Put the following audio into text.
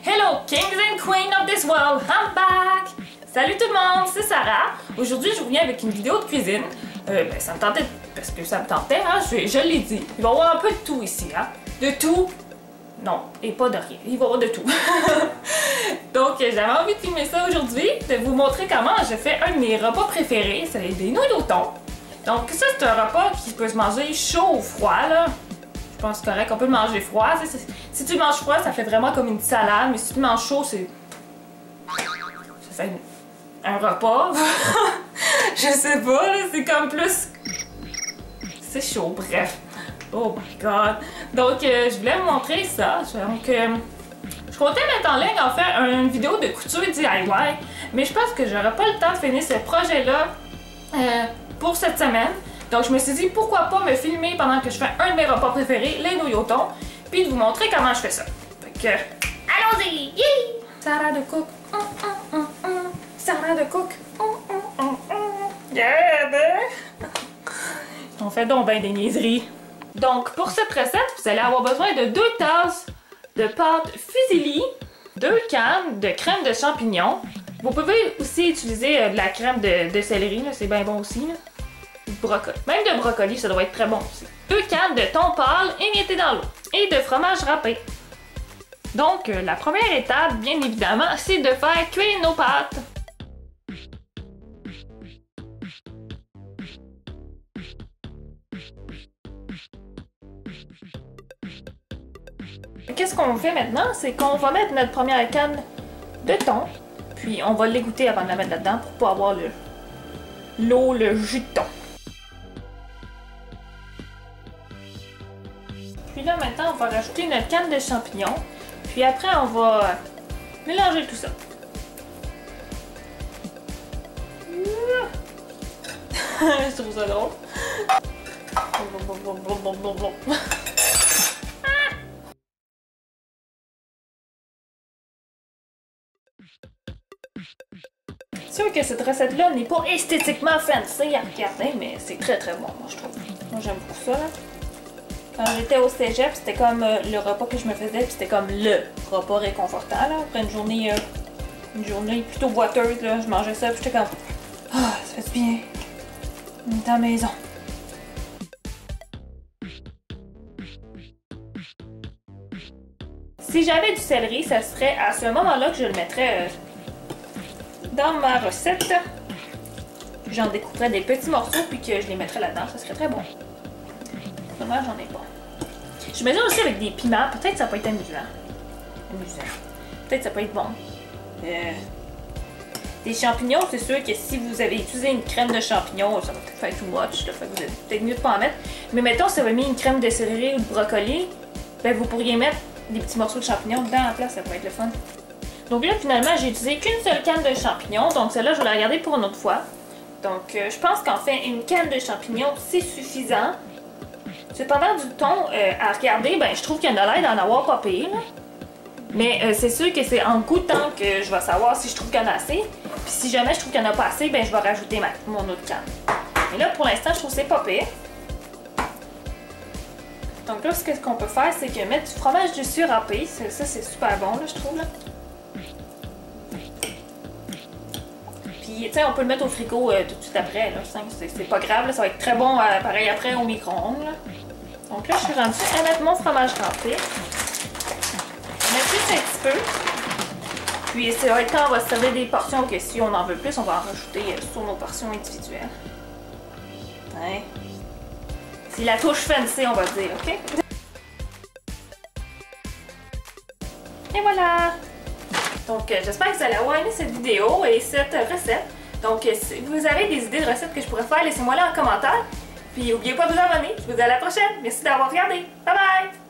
Hello kings and queens of this world, I'm back! Salut tout le monde, c'est Sarah. Aujourd'hui, je vous viens avec une vidéo de cuisine. Ça me tentait, parce que ça me tentait, hein, je l'ai dit. Il va y avoir un peu de tout ici, hein. De tout. Non, et pas de rien. Il va y avoir de tout. Donc, j'avais envie de filmer ça aujourd'hui, de vous montrer comment je fais un de mes repas préférés, c'est des nouilles au thon. Donc, ça, c'est un repas qui peut se manger chaud ou froid, là. Je pense que c'est correct, on peut le manger froid. Si tu le manges froid, ça fait vraiment comme une salade, mais si tu le manges chaud, ça fait un repas. Je sais pas, là, c'est comme plus... C'est chaud, bref. Oh my god. Donc, je voulais vous montrer ça. Donc, je comptais mettre en ligne, en fait, une vidéo de couture DIY, mais je pense que j'aurai pas le temps de finir ce projet-là pour cette semaine. Donc, je me suis dit, pourquoi pas me filmer pendant que je fais un de mes repas préférés, les nouilles au thon, puis de vous montrer comment je fais ça. Fait que, allons-y! Yeah! Sarah de cook. Sarah de cook. Yeah, ben! On fait donc ben des niaiseries. Donc, pour cette recette, vous allez avoir besoin de 2 tasses de pâte fusilli, 2 cannes de crème de champignons. Vous pouvez aussi utiliser de la crème de céleri, c'est bien bon aussi. Là. Brocoli. Même de brocoli, ça doit être très bon aussi. 2 cannes de thon pâle émiettées dans l'eau et de fromage râpé. Donc, la première étape, bien évidemment, c'est de faire cuire nos pâtes. Qu'est-ce qu'on fait maintenant? C'est qu'on va mettre notre première canne de thon, puis on va l'égoutter avant de la mettre là-dedans pour pas avoir le jus de thon. Puis là, maintenant, on va rajouter notre canne de champignons. Puis après, on va mélanger tout ça. Je trouve ça drôle. C'est sûr que cette recette-là n'est pas esthétiquement fancy à regarder, mais c'est très très bon, moi je trouve. Moi j'aime beaucoup ça, là. Quand j'étais au cégep, c'était comme le repas que je me faisais, puis c'était comme le repas réconfortant, là. Après une journée plutôt boiteuse, là, je mangeais ça, puis j'étais comme... Ah, ça fait du bien. On est à la maison. Si j'avais du céleri, ça serait à ce moment-là que je le mettrais dans ma recette. J'en découperais des petits morceaux, puis que je les mettrais là-dedans, ça serait très bon. Dommage, j'en ai pas. Je mets ça aussi avec des piments. Peut-être ça peut être amusant. Peut-être ça peut être bon. Des champignons, c'est sûr que si vous avez utilisé une crème de champignons, ça va peut-être faire too much. Là, fait que vous êtes peut-être mieux de pas en mettre. Mais mettons, si vous avez mis une crème de céleri ou de brocoli, ben vous pourriez mettre des petits morceaux de champignons dedans à la place, ça pourrait être le fun. Donc là, finalement, j'ai utilisé qu'une seule canne de champignons. Donc celle-là, je vais la garder pour une autre fois. Donc je pense qu'en fait, une canne de champignons, c'est suffisant. Cependant, du thon à regarder, ben je trouve qu'il y en a l'air d'en avoir pas pire. Mais c'est sûr que c'est en goûtant que je vais savoir si je trouve qu'il y en a assez. Puis si jamais je trouve qu'il n'y en a pas assez, ben je vais rajouter mon autre canne. Mais là, pour l'instant, je trouve que c'est pas pire. Donc là, ce qu'on peut faire, c'est que mettre du fromage dessus râpé. Ça, c'est super bon, là, je trouve. Là. Puis, tu sais, on peut le mettre au frigo tout de suite après. C'est pas grave, là, ça va être très bon, pareil après, au micro-ondes. Donc là, je suis rendue à mettre mon fromage râpé. On met juste un petit peu. Puis, c'est vrai que quand on va se servir des portions, que si on en veut plus, on va en rajouter sur nos portions individuelles. Ouais. C'est la touche fancy, on va dire, ok? Et voilà! Donc, j'espère que vous allez avoir aimé cette vidéo et cette recette. Donc, si vous avez des idées de recettes que je pourrais faire, laissez-moi là en commentaire. Puis, n'oubliez pas de vous abonner. Je vous dis à la prochaine. Merci d'avoir regardé. Bye bye!